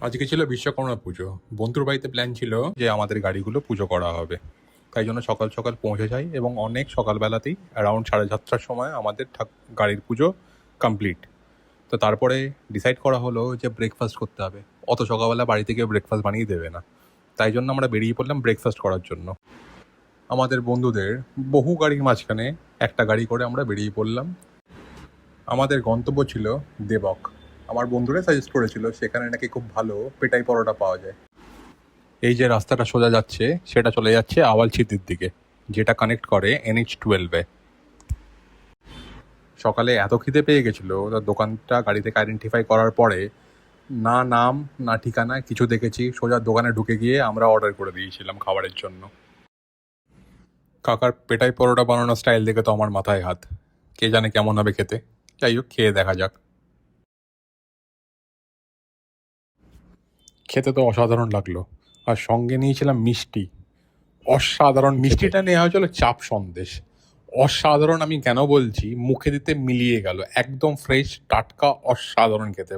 আজকে ছিল বিশ্বকর্মা পুজো। বন্ধুর বাড়িতে প্ল্যান ছিল যে আমাদের গাড়িগুলো পুজো করা হবে। তাই জন্য সকাল সকাল পৌঁছে যাই এবং অনেক সকালবেলাতেই অ্যারাউন্ড 7:30টার সময় আমাদের গাড়ির পুজো কমপ্লিট। তো তারপরে ডিসাইড করা হলো যে ব্রেকফাস্ট করতে হবে। অত সকালবেলা বাড়ি থেকে ব্রেকফাস্ট বানিয়ে দেবে না। তাই জন্য আমরা বেরিয়ে পড়লাম ব্রেকফাস্ট করার জন্য। আমাদের বন্ধুদের বহু গাড়ির মাঝখানে একটা গাড়ি করে আমরা বেরিয়ে পড়লাম। আমাদের গন্তব্য ছিল দেবক। আমার বন্ধুরা সাজেস্ট করেছিল সেখানে নাকি খুব ভালো পেটাই পরোটা পাওয়া যায়। এই যে রাস্তাটা সোজা যাচ্ছে সেটা চলে যাচ্ছে আওয়ালছিতির দিকে, যেটা কানেক্ট করে NH-12-এ। সকালে এত খিদে পেয়ে গেছিলো, তার দোকানটা গাড়ি থেকে আইডেন্টিফাই করার পরে না নাম না ঠিকানা কিছু দেখেছি, সোজা দোকানে ঢুকে গিয়ে আমরা অর্ডার করে দিয়েছিলাম খাবারের জন্য। কাকার পেটাই পরোটা বানানোর স্টাইল দেখে তো আমার মাথায় হাত। কে জানে কেমন হবে খেতে। যাই হোক, খেয়ে দেখা যাক। খেতে তো অসাধারণ লাগলো। আর সঙ্গে নিয়েছিলাম মিষ্টি। অসাধারণ। মিষ্টিটা নেওয়া হয়েছিল চাপ সন্দেশ। অসাধারণ। আমি কেন বলছি, মুখে দিতে মিলিয়ে গেল, একদম ফ্রেশ টাটকা, অসাধারণ খেতে।